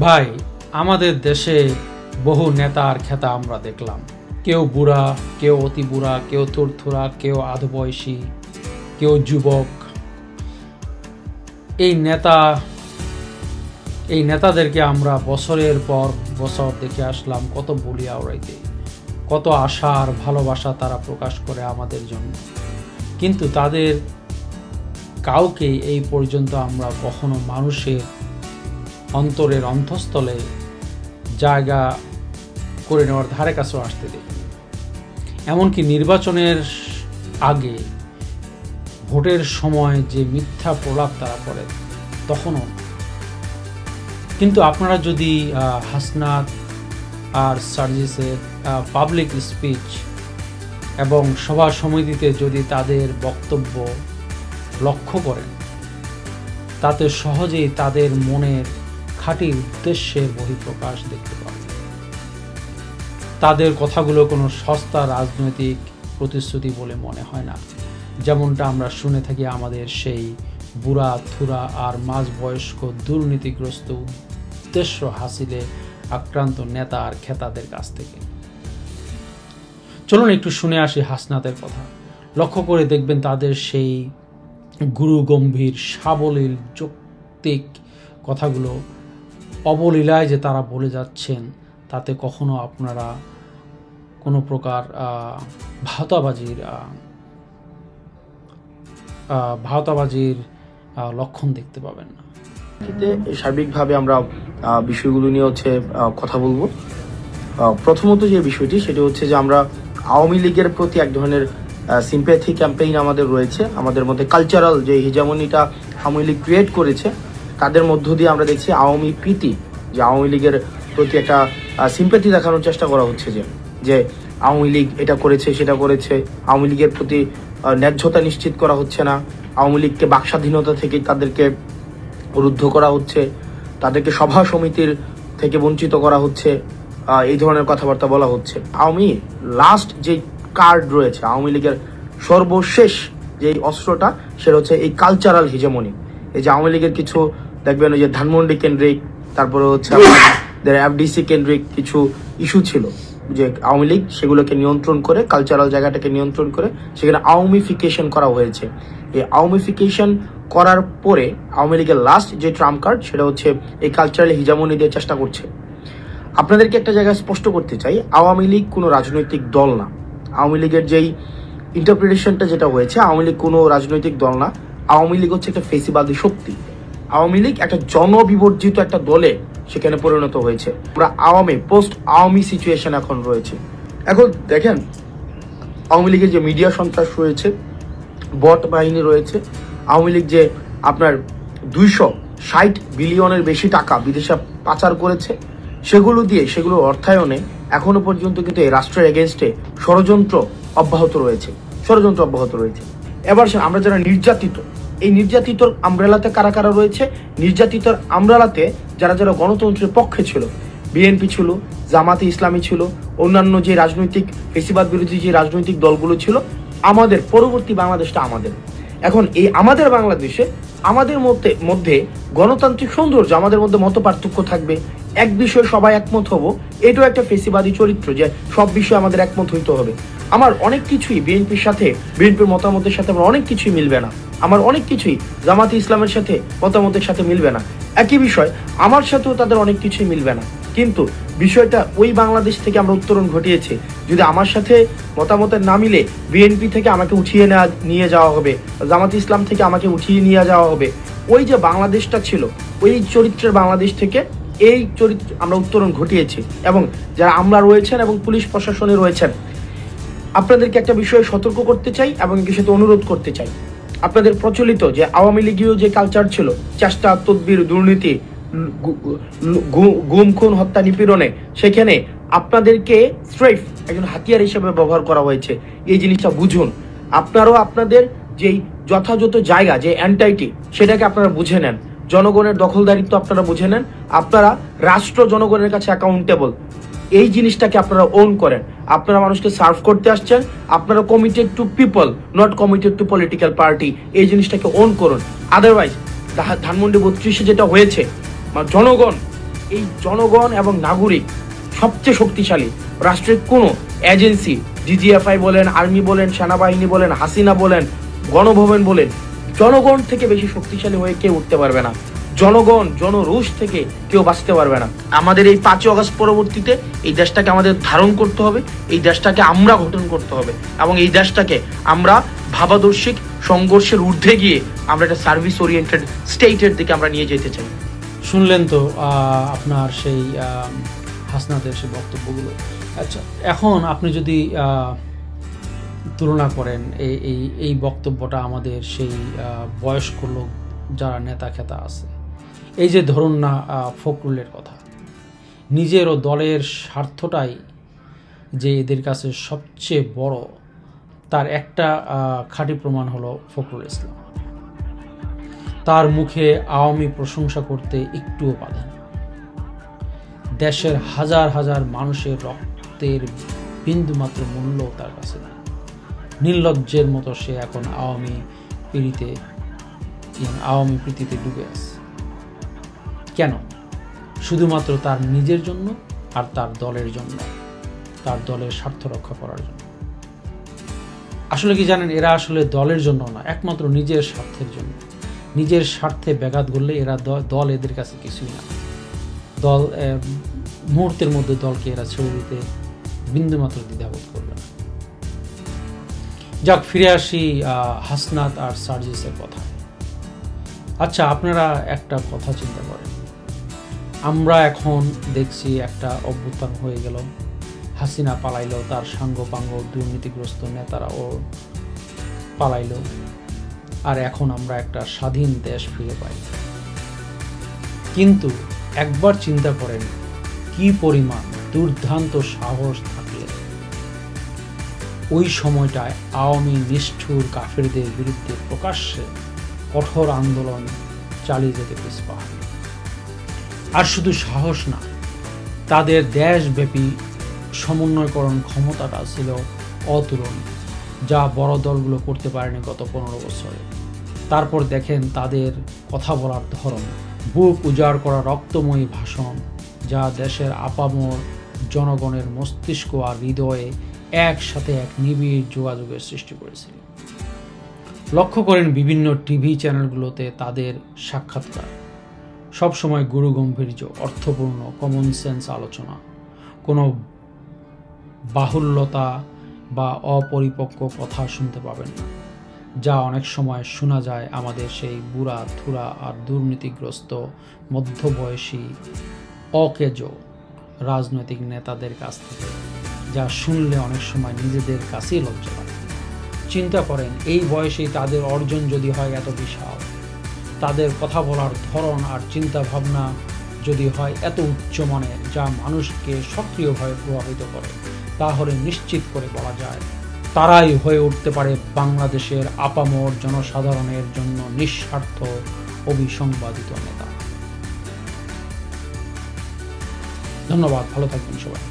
ভাই, আমাদের দেশে বহু নেতা আর খেতা আমরা দেখলাম। কেউ বুড়া, কেউ অতি বুড়া, কেউ থুরথুরা, কেউ আধবয়সী, কেউ যুবক। এই নেতাদেরকে আমরা বছরের পর বছর দেখে আসলাম কত বলি আওড়াইতে, কত আশা আর ভালোবাসা তারা প্রকাশ করে আমাদের জন্য। কিন্তু তাদের কাউকে এই পর্যন্ত আমরা কখনো মানুষের অন্তরের অন্তঃস্থলে জায়গা করে নেওয়ার ধারে কাছেও আসতে দেখি। এমনকি নির্বাচনের আগে ভোটের সময় যে মিথ্যা প্রলাপ তারা করে তখনও। কিন্তু আপনারা যদি হাসনাত আর সার্জিসের পাবলিক স্পিচ এবং সভা সমিতিতে যদি তাদের বক্তব্য লক্ষ্য করেন, তাতে সহজেই তাদের মনের খাঁটি উদ্দেশ্যের বহিঃপ্রকাশ দেখতে পাবেন। তাদের কথাগুলো কোনো সস্তা রাজনৈতিক প্রতিশ্রুতি বলে মনে হয় না, যেমনটা আমরা শুনে থাকি আমাদের সেই বুড়া থুরা আর মাঝবয়স্ক দুর্নীতিগ্রস্ত উদ্দেশ্য হাসিলে আক্রান্ত নেতা আর খেতাদের কাছ থেকে। চলুন একটু শুনে আসি হাসনাতের কথা। লক্ষ্য করে দেখবেন তাদের সেই গুরু গম্ভীর সাবলীল যৌক্তিক কথাগুলো অবলীলায় যে তারা বলে যাচ্ছেন, তাতে কখনো আপনারা কোনো প্রকার ভাওতাবাজির লক্ষণ দেখতে পাবেন না। সার্বিকভাবে আমরা বিষয়গুলো নিয়ে কথা বলবো। প্রথমত যে বিষয়টি সেটি হচ্ছে যে আমরা আওয়ামী লীগের প্রতি এক ধরনের সিম্প্যাথি ক্যাম্পেইন আমাদের রয়েছে। আমাদের মধ্যে কালচারাল যে হিজামনিটা আওয়ামী লীগ ক্রিয়েট করেছে, তাদের মধ্য দিয়ে আমরা দেখছি আওয়ামী প্রীতি, যে আওয়ামী লীগের প্রতি একটা সিম্প্যাথি দেখানোর চেষ্টা করা হচ্ছে, যে আওয়ামী লীগ এটা করেছে সেটা করেছে। আওয়ামী লীগের প্রতি ন্যায্যতা নিশ্চিত করা হচ্ছে না, আওয়ামী লীগকে বাকস্বাধীনতা থেকে তাদেরকে রুদ্ধ করা হচ্ছে, তাদেরকে সভা সমিতির থেকে বঞ্চিত করা হচ্ছে, এই ধরনের কথাবার্তা বলা হচ্ছে। আওয়ামী লাস্ট যে কার্ড রয়েছে, আওয়ামী লীগের সর্বশেষ যে অস্ত্রটা, সেটা হচ্ছে এই কালচারাল হিজেমনি। এই যে আওয়ামী লীগের কিছু দেখবেন ওই যে ধানমন্ডি কেন্দ্রিক, তারপরে হচ্ছে আমাদের এফডিসি কেন্দ্রিক কিছু ইস্যু ছিল, যে আওয়ামী লীগ সেগুলোকে নিয়ন্ত্রণ করে, কালচারাল জায়গাটাকে নিয়ন্ত্রণ করে সেখানে আওয়ামীফিকেশন করা হয়েছে। এই আওয়ামীফিকেশন করার পরে আওয়ামী লীগের লাস্ট যে ট্রাম্প কার্ড, সেটা হচ্ছে এই কালচারাল হিজামনি দিয়ে চেষ্টা করছে। আপনাদেরকে একটা জায়গায় স্পষ্ট করতে চাই, আওয়ামী লীগ কোনো রাজনৈতিক দল না। আওয়ামী লীগের যেই ইন্টারপ্রিটেশনটা যেটা হয়েছে, আওয়ামী লীগ কোনো রাজনৈতিক দল না। আওয়ামী লীগ হচ্ছে একটা ফেসিবাদী শক্তি। আওয়ামী লীগ একটা জনবিবর্জিত একটা দলে সেখানে পরিণত হয়েছে। আমরা পোস্ট আওয়ামী সিচুয়েশন এখন রয়েছে। এখন দেখেন, আওয়ামী লীগের যে মিডিয়া সন্ত্রাস রয়েছে, বট বাহিনী রয়েছে, আওয়ামী লীগ যে আপনার 260 বিলিয়নের বেশি টাকা বিদেশে পাচার করেছে, সেগুলোর অর্থায়নে এখনো পর্যন্ত কিন্তু এই রাষ্ট্রের এগেনস্টে ষড়যন্ত্র অব্যাহত রয়েছে। এবার আমরা যারা নির্যাতিত, এই নির্যাতিতর আমব্রেলাতে কারা কারা রয়েছে? নির্যাতিতর আমব্রেলাতে যারা যারা গণতন্ত্রের পক্ষে ছিল, বিএনপি ছিল, জামাতে ইসলামী ছিল, অন্যান্য যে রাজনৈতিক ফেসিবাদ বিরোধী যে রাজনৈতিক দলগুলো ছিল, আমাদের পরবর্তী বাংলাদেশটা আমাদের। এখন এই আমাদের বাংলাদেশে আমাদের মধ্যে গণতান্ত্রিক সৌন্দর্য, আমাদের মধ্যে মত পার্থক্য থাকবে, এক বিষয়ে সবাই একমত হব, এটাও একটা ফেসিবাদী চরিত্র, যে সব বিষয়ে আমাদের একমত হইতে হবে। আমার অনেক কিছুই বিএনপির মতামতের সাথে আমার অনেক কিছুই মিলবে না, আমার অনেক কিছুই জামাতে ইসলামের সাথে মতামতের সাথে মিলবে না। একই বিষয় আমার সাথেও তাদের অনেক কিছুই মিলবে না। কিন্তু বিষয়টা ওই বাংলাদেশ থেকে আমরা উত্তরণ ঘটিয়েছি। যদি আমার সাথে মতামতের না মিলে বিএনপি থেকে আমাকে উঠিয়ে নিয়ে যাওয়া হবে, জামাতে ইসলাম থেকে আমাকে উঠিয়ে নিয়ে যাওয়া হবে, ওই যে বাংলাদেশটা ছিল, ওই চরিত্রের বাংলাদেশ থেকে এই চরিত্র আমরা উত্তরণ ঘটিয়েছি। এবং যারা আমরা রয়েছেন এবং পুলিশ প্রশাসনে রয়েছেন, আপনাদেরকে একটা বিষয়ে সতর্ক করতে চাই এবং এর সাথে অনুরোধ করতে চাই। আপনাদের প্রচলিত যে আওয়ামী লীগীয় যে কালচার ছিল, চেষ্টা, তদবির, দুর্নীতি, গুম, খুন, হত্যা, নিপীড়নে, সেখানে আপনাদেরকে স্ট্রেফ একজন হাতিয়ার হিসেবে ব্যবহার করা হয়েছে। এই জিনিসটা বুঝুন। আপনারাও আপনাদের যেই যথাযথ জায়গা, যে এন্টাইটি, সেটাকে আপনারা বুঝে নেন। জনগণের দখলদারিত্ব আপনারা বুঝে নেন। আপনারা রাষ্ট্র জনগণের কাছে অ্যাকাউন্টেবল, এই জিনিসটাকে আপনারা ওন করেন। আপনারা মানুষকে সার্ভ করতে আসছেন, আপনারা committed two people, not committed two political party, এই জিনিসটাকে ওন করুন। আদারওয়াইজ ধানমন্ডি 32-এ যেটা হয়েছে, জনগণ এই জনগণ এবং নাগরিক সবচেয়ে শক্তিশালী। রাষ্ট্রের কোনো এজেন্সি, ডিজিএফআই বলেন, আর্মি বলেন, সেনাবাহিনী বলেন, হাসিনা বলেন, গণভবন বলেন, জনগণ থেকে বেশি শক্তিশালী হয়ে কেউ উঠতে পারবে না। জনগণ, জনরোষ থেকে কেউ বাঁচতে পারবে না। আমাদের এই 5ই আগস্ট পরবর্তীতে এই দেশটাকে আমাদের ধারণ করতে হবে, এই দেশটাকে আমরা গঠন করতে হবে, এবং এই দেশটাকে আমরা ভাবাদর্শিক সংঘর্ষের ঊর্ধ্বে গিয়ে আমরা একটা সার্ভিস ওরিয়েন্টেড স্টেটের দিকে আমরা নিয়ে যেতে চাই। শুনলেন তো আপনার সেই হাসনাতের সেই বক্তব্যগুলো। আচ্ছা, এখন আপনি যদি তুলনা করেন এই বক্তব্যটা আমাদের সেই বয়স্ক লোক যারা নেতা খেতা আছে, এই যে ধরুন না ফখরুলের কথা, নিজের ও দলের স্বার্থটাই যে এদের কাছে সবচেয়ে বড়, তার একটা খাঁটি প্রমাণ হলো ফখরুল ইসলাম। তার মুখে আওয়ামী প্রশংসা করতে একটুও বাধে না। দেশের হাজার হাজার মানুষের রক্তের বিন্দুমাত্র মূল্য তার কাছে নেই। নির্লজ্জের মতো সে এখন আওয়ামী প্রীতিতে ডুবে আছে। কেন? শুধুমাত্র তার নিজের জন্য আর তার দলের জন্য, তার দলের স্বার্থ রক্ষা করার জন্য। আসলে কি জানেন, এরা আসলে দলের জন্য না, একমাত্র নিজের স্বার্থের জন্য। নিজের স্বার্থে ব্যাঘাত করলে এরা দল এদের কাছে কিছুই না। দল মুহূর্তের মধ্যে দলকে এরা ছেড়ে দিতে বিন্দুমাত্র দ্বিধাবোধ করবে না। যাক, ফিরে আসি হাসনাত আর সার্জিসের কথা। আচ্ছা, আপনারা একটা কথা চিন্তা করেন, আমরা এখন দেখছি একটা অভ্যুত্থান হয়ে গেল, হাসিনা পালাইলো, তার সাঙ্গপাঙ্গ দুর্নীতিগ্রস্ত নেতারাও পালাইলো, আর এখন আমরা একটা স্বাধীন দেশ ফিরে পাই। কিন্তু একবার চিন্তা করেন, কি পরিমাণ দুর্দান্ত সাহস থাকলে ওই সময়টায় আওয়ামী নিষ্ঠুর কাফেরদের বিরুদ্ধে প্রকাশ্যে কঠোর আন্দোলন চালিয়ে যেতে পিছপা হয়। আর শুধু সাহস না, তাদের দেশব্যাপী সমন্বয়করণ ক্ষমতাটা ছিল অতুলনীয়, যা বড় দলগুলো করতে পারেনি গত 15 বছরে। তারপর দেখেন তাদের কথা বলার ধরন, বুক উজাড় করা রক্তময়ী ভাষণ, যা দেশের আপামর জনগণের মস্তিষ্ক আর হৃদয়ে একসাথে এক নিবিড় যোগাযোগের সৃষ্টি করেছিল। লক্ষ্য করেন বিভিন্ন টিভি চ্যানেলগুলোতে তাদের সাক্ষাৎকার, সবসময় গুরুগম্ভীর্য, অর্থপূর্ণ, কমন সেন্স আলোচনা, কোনো বাহুল্যতা বা অপরিপক্ক কথা শুনতে পাবেন না, যা অনেক সময় শোনা যায় আমাদের সেই বুড়া থুরা আর দুর্নীতিগ্রস্ত মধ্যবয়সী অকেজো রাজনৈতিক নেতাদের কাছ থেকে, যা শুনলে অনেক সময় নিজেদের কাছেই লজ্জা লাগে। চিন্তা করেন, এই বয়সেই তাদের অর্জন যদি হয় এত বিশাল, তাদের কথা বলার ধরন আর চিন্তা ভাবনা যদি হয় এত উচ্চমানের, যা মানুষকে সক্রিয়ভাবে প্রভাবিত করে, তাহলে নিশ্চিত করে বলা যায় তারাই হয়ে উঠতে পারে বাংলাদেশের আপামর জনসাধারণের জন্য নিঃস্বার্থ অবিসংবাদিত নেতা। ধন্যবাদ, ভালো থাকবেন সবাই।